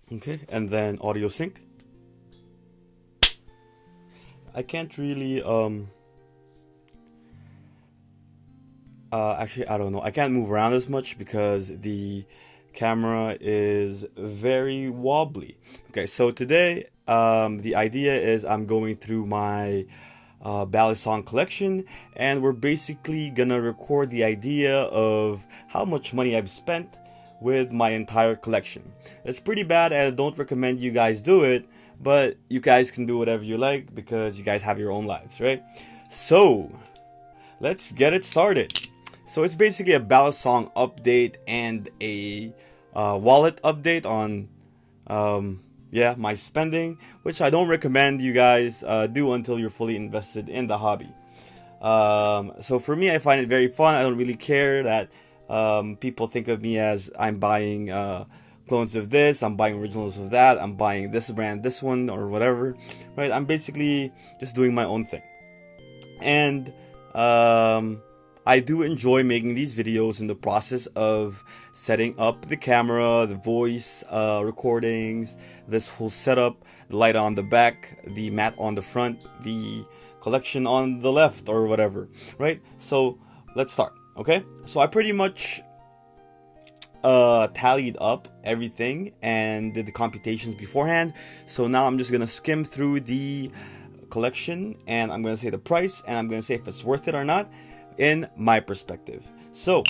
Okay, and then audio sync. I can't really actually, I don't know. I can't move around as much because the camera is very wobbly. Okay, so today, the idea is I'm going through my Balisong collection, and we're basically gonna record the idea of how much money I've spent with my entire collection. It's pretty bad, and I don't recommend you guys do it, but you guys can do whatever you like because you guys have your own lives, right? So, let's get it started. So it's basically a ballad song update and a wallet update on yeah, my spending, which I don't recommend you guys do until you're fully invested in the hobby. So for me, I find it very fun. I don't really care that people think of me as I'm buying clones of this, I'm buying originals of that, I'm buying this brand, this one, or whatever. Right? I'm basically just doing my own thing. And I do enjoy making these videos in the process of setting up the camera, the voice recordings, this whole setup, the light on the back, the mat on the front, the collection on the left, or whatever, right? So let's start, okay? So I pretty much tallied up everything and did the computations beforehand. So now I'm just gonna skim through the collection and I'm gonna say the price and I'm gonna say if it's worth it or not in my perspective. So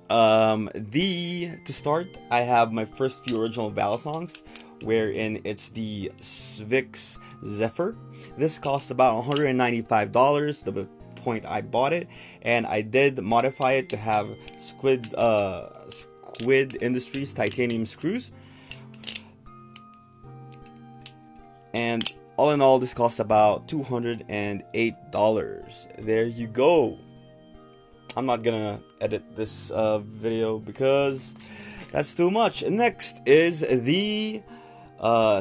the to start, I have my first few original ballad songs, wherein it's the Svix Zephyr. This costs about $195. The point I bought it, and I did modify it to have Squid Industries titanium screws. And all in all, this costs about $208. There you go. I'm not gonna edit this video because that's too much. Next is the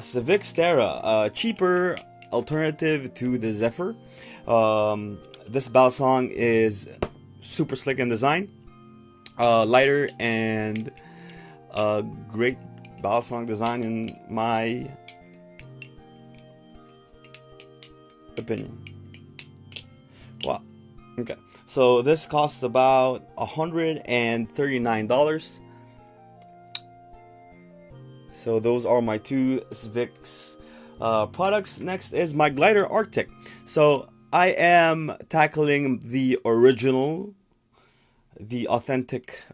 Civic Stera, a cheaper alternative to the Zephyr. This Balisong is super slick in design, lighter, and great Balisong design in my opinion. Wow. Okay. So this costs about $139. So those are my two Svix products. Next is my glider Arctic. So I am tackling the original, the authentic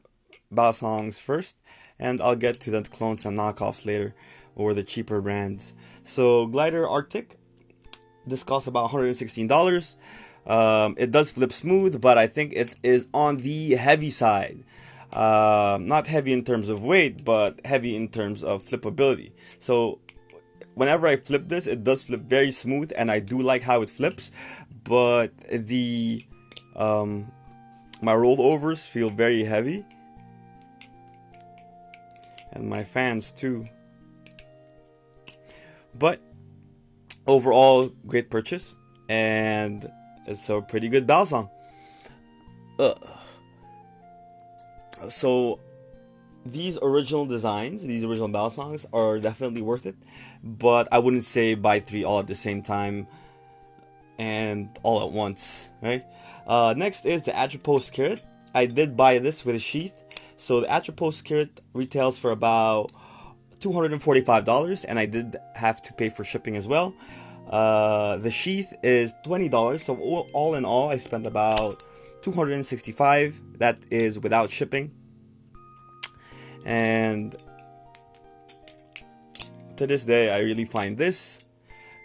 Balisongs first, and I'll get to the clones and knockoffs later, or the cheaper brands. So glider Arctic, this costs about $116. It does flip smooth, but I think it is on the heavy side. Not heavy in terms of weight, but heavy in terms of flippability. So whenever I flip this, it does flip very smooth, and I do like how it flips. But the my rollovers feel very heavy, and my fans too. But overall, great purchase, and it's a pretty good Balisong. So these original designs, these original Balisongs are definitely worth it, but I wouldn't say buy three all at the same time and all at once, right? Next is the Atropos Carrot. I did buy this with a sheath. So the Atropos Carrot retails for about $245, and I did have to pay for shipping as well. The sheath is $20, so all in all, I spent about $265. That is without shipping. And to this day, I really find this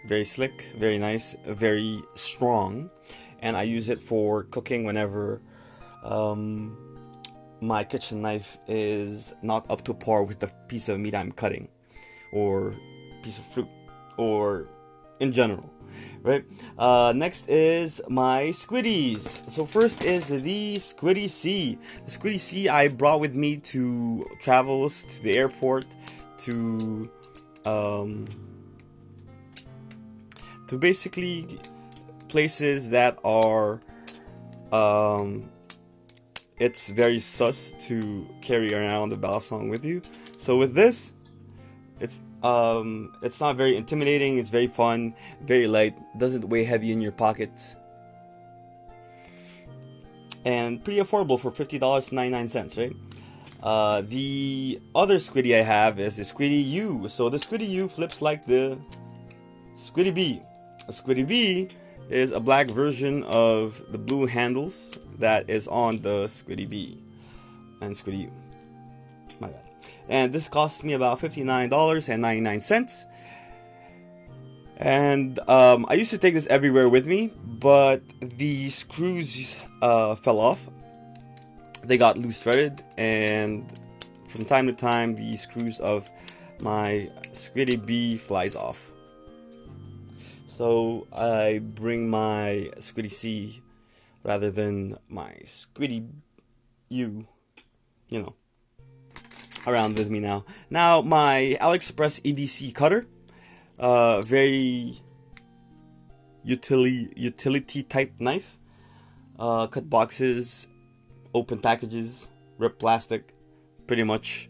very slick, very nice, very strong, and I use it for cooking whenever my kitchen knife is not up to par with the piece of meat I'm cutting, or piece of fruit, or in general, right? Next is my Squiddies. So first is the Squiddy C. The Squiddy C I brought with me to travels, to the airport, to basically places that are it's very sus to carry around the Balisong with you. So with this, It's not very intimidating. It's very fun, very light, doesn't weigh heavy in your pockets, and pretty affordable for $50.99, right? The other Squiddy I have is the Squiddy U. So the Squiddy U flips like the Squiddy B. A Squiddy B is a black version of the blue handles that is on the Squiddy B and Squiddy U. My bad. And this cost me about $59.99. And I used to take this everywhere with me, but the screws fell off. They got loose threaded, and from time to time the screws of my Squiddy B flies off. So I bring my Squiddy C rather than my Squiddy U, around with me now. Now my AliExpress EDC cutter, very utility type knife. Cut boxes, open packages, rip plastic, pretty much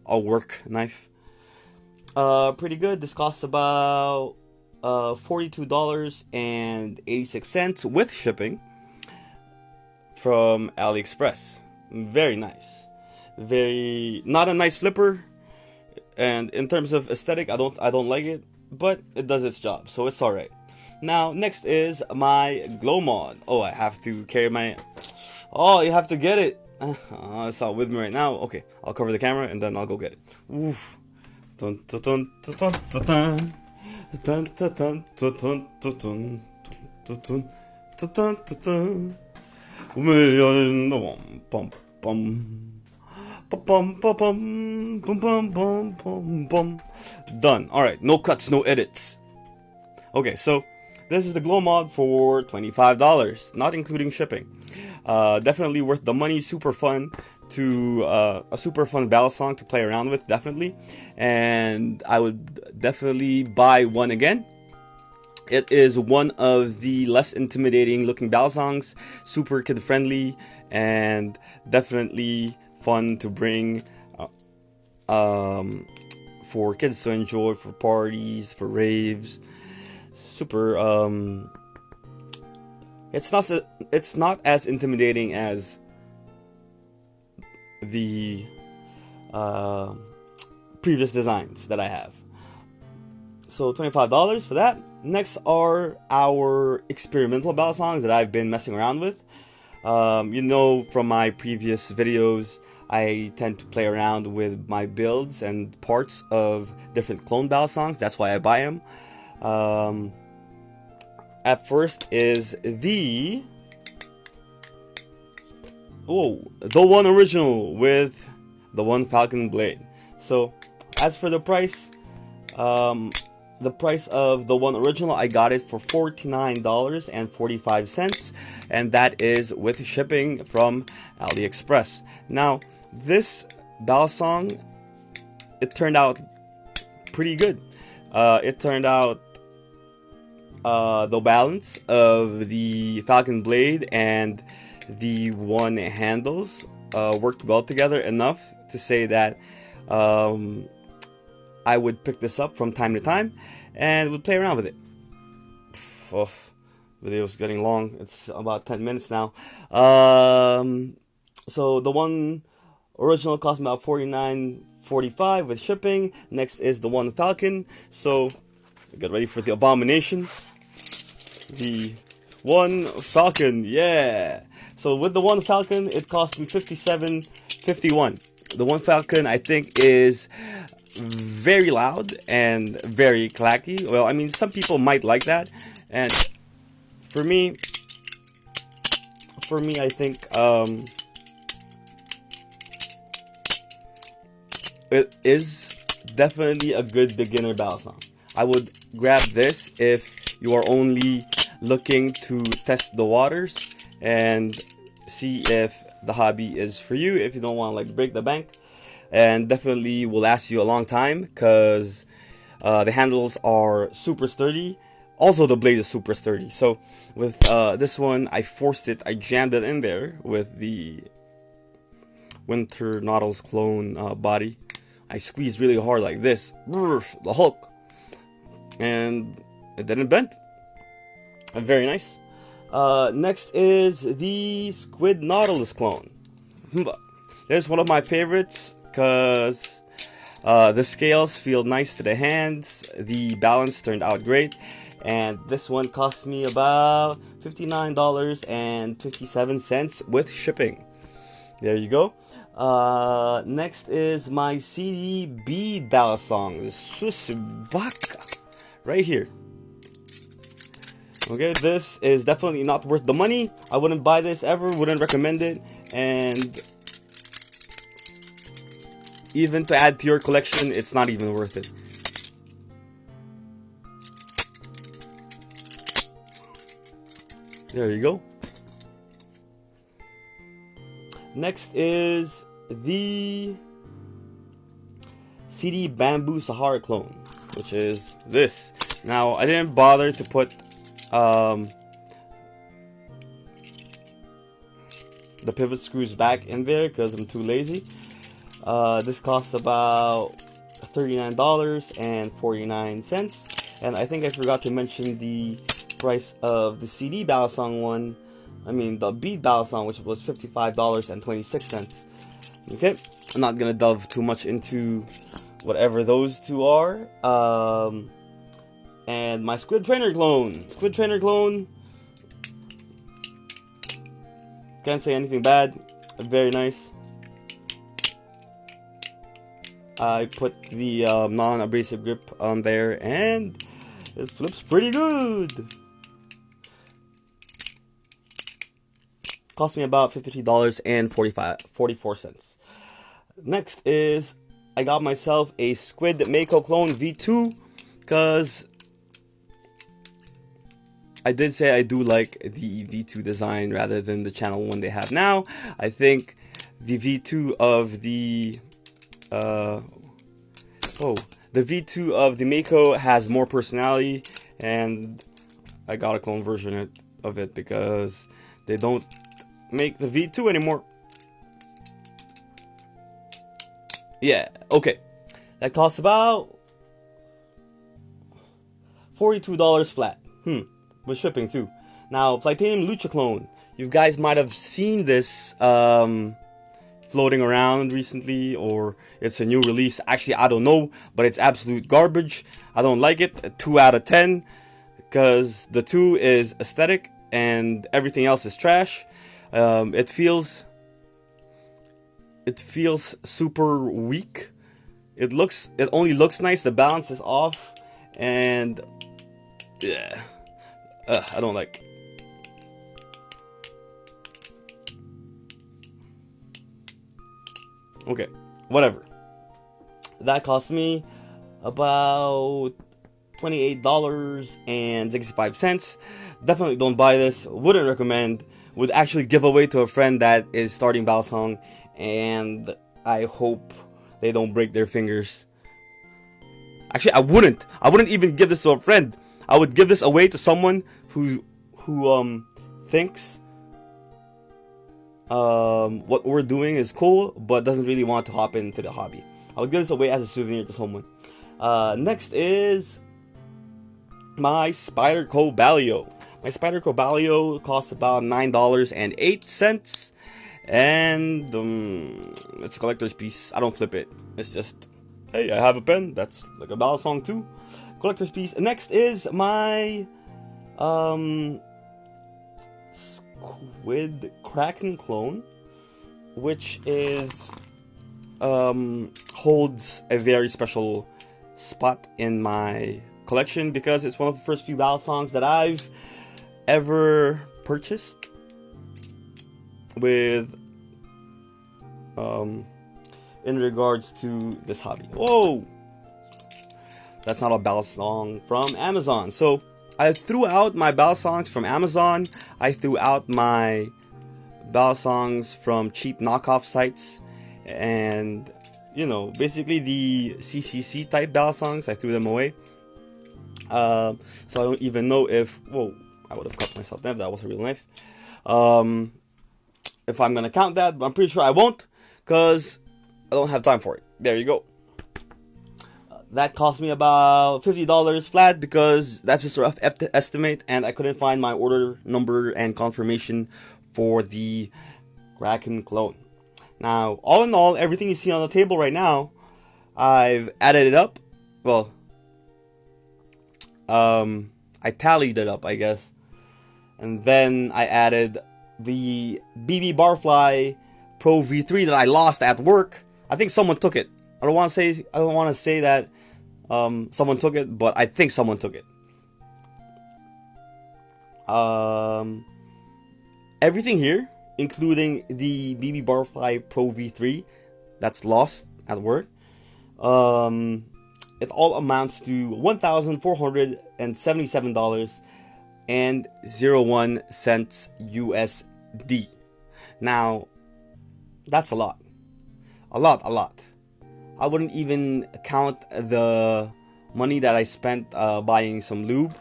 a work knife. Pretty good. This costs about $42.86 with shipping from AliExpress. Very nice. Very not a nice flipper, and in terms of aesthetic, I don't like it, but it does its job, so it's all right. Now next is my glow mod. Oh, I have to carry my. Oh, you have to get it. It's not with me right now. Okay, I'll cover the camera and then I'll go get it. Oof. Dun, dun, dun, dun, dun, dun, dun. Dun, dun, dun, dun, dun, dun, dun, dun, dun, dun, dun. Bum, bum. Bum, bum, bum, bum, bum, bum, bum, bum. Done. Alright, no cuts, no edits. Okay, so this is the glow mod for $25, not including shipping. Definitely worth the money, super fun to a super fun Balisong to play around with, definitely. And I would definitely buy one again. It is one of the less intimidating looking Balisongs, super kid friendly, and definitely fun to bring for kids to enjoy, for parties, for raves. Super it's not as intimidating as the previous designs that I have. So $25 for that. Next are our experimental Balisongs that I've been messing around with. From my previous videos, I tend to play around with my builds and parts of different clone Balisongs. That's why I buy them. At first is the one original with the one Falcon blade. So as for the price, the price of the one original, I got it for $49.45, and that is with shipping from AliExpress. Now this Balisong, it turned out pretty good. It turned out the balance of the Falcon blade and the one handles worked well together enough to say that I would pick this up from time to time and would play around with it. Video's getting long. It's about 10 minutes now. So the one original cost me about $49.45 with shipping. Next is the one Falcon. So get ready for the abominations. The one Falcon, yeah. So with the one Falcon, it cost me $57.51. The one Falcon, I think, is very loud and very clacky. Well, I mean, some people might like that, and for me, I think it is definitely a good beginner Balisong. I would grab this if you are only looking to test the waters and see if the hobby is for you, if you don't want to like break the bank, and definitely will last you a long time because the handles are super sturdy. Also, the blade is super sturdy. So with this one, I jammed it in there with the Winter Nautilus clone body. I squeezed really hard like this, the Hulk, and it didn't bend. Very nice. Next is the Squid Nautilus clone. This is one of my favorites because the scales feel nice to the hands, the balance turned out great, and this one cost me about $59.57 with shipping. There you go. Next is my CD bead Balisong, Susibaka, right here. Okay, this is definitely not worth the money. I wouldn't buy this ever, wouldn't recommend it, and even to add to your collection, it's not even worth it. There you go. Next is the CD Bamboo Sahara clone, which is this. Now, I didn't bother to put the pivot screws back in there because I'm too lazy. This costs about $39.49, and I think I forgot to mention the price of the CD Balisong one. I mean the bead Balisong, which was $55.26. Okay, I'm not gonna delve too much into whatever those two are. And my Squid Trainer clone. Can't say anything bad. Very nice. I put the non-abrasive grip on there, and it flips pretty good. Cost me about $53.44. Next is I got myself a Squid Mako clone V2 because I did say I do like the V2 design rather than the channel one they have now. I think the V2 of the V2 of the Mako has more personality, and I got a clone version of it because they don't make the V2 anymore. Yeah, okay. That costs about $42 flat. With shipping too. Now, Titanium Lucha clone. You guys might have seen this floating around recently, or it's a new release. Actually, I don't know, but it's absolute garbage. I don't like it. A 2 out of 10, because the 2 is aesthetic and everything else is trash. It feels super weak. It only looks nice. The balance is off, and yeah, I don't like. Okay, whatever. That cost me about $28.65. Definitely don't buy this. Wouldn't recommend. Would actually give away to a friend that is starting Balisong, and I hope they don't break their fingers. Actually, I wouldn't even give this to a friend. I would give this away to someone who thinks what we're doing is cool, but doesn't really want to hop into the hobby. I would give this away as a souvenir to someone. Next is my Spider Cobalio. My Spider Cobalio costs about $9.08, and it's a collector's piece. I don't flip it. It's just, hey, I have a pen. That's like a Balisong too. Collector's piece. Next is my Squid Kraken clone, which is holds a very special spot in my collection because it's one of the first few Balisongs that I've ever purchased with in regards to this hobby. Whoa, that's not a Balisong from Amazon. So I threw out my Balisongs from Amazon. I threw out my Balisongs from cheap knockoff sites, and basically the CCC type Balisongs, I threw them away. So I don't even know if, whoa, I would have cut myself there if that was a real knife. If I'm gonna count that, but I'm pretty sure I won't, because I don't have time for it. There you go. that cost me about $50 flat because that's just a rough estimate, and I couldn't find my order number and confirmation for the Kraken clone. Now, all in all, everything you see on the table right now, I've added it up. Well, I tallied it up, I guess. And then I added the BB Barfly Pro V3 that I lost at work. I think someone took it. I don't want to say that someone took it, but I think someone took it. Everything here, including the BB Barfly Pro V3 that's lost at work, it all amounts to $1,477.01 USD. Now, that's a lot. A lot. I wouldn't even count the money that I spent buying some lube.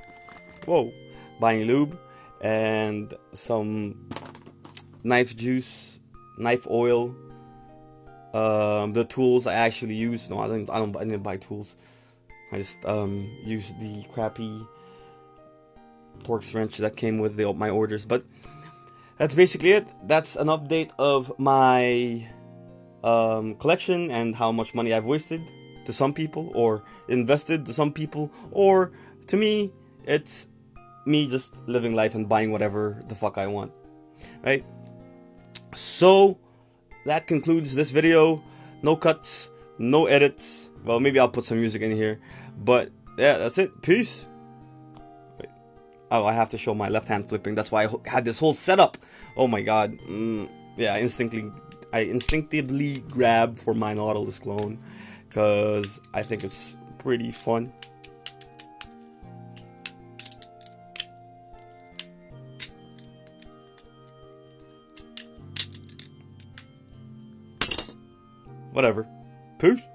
Buying lube and some knife juice, knife oil. The tools I actually use. No, I didn't buy tools. I just used the crappy Torx wrench that came with my orders. But that's basically it. That's an update of my collection and how much money I've wasted to some people, or invested to some people, or to me, it's me just living life and buying whatever the fuck I want, right? So that concludes this video. No cuts, no edits. Well, maybe I'll put some music in here, but yeah, that's it. Peace. Wait. Oh, I have to show my left hand flipping. That's why I had this whole setup. Oh my god. Yeah, I instinctively grab for my Nautilus clone because I think it's pretty fun. Whatever. Peace.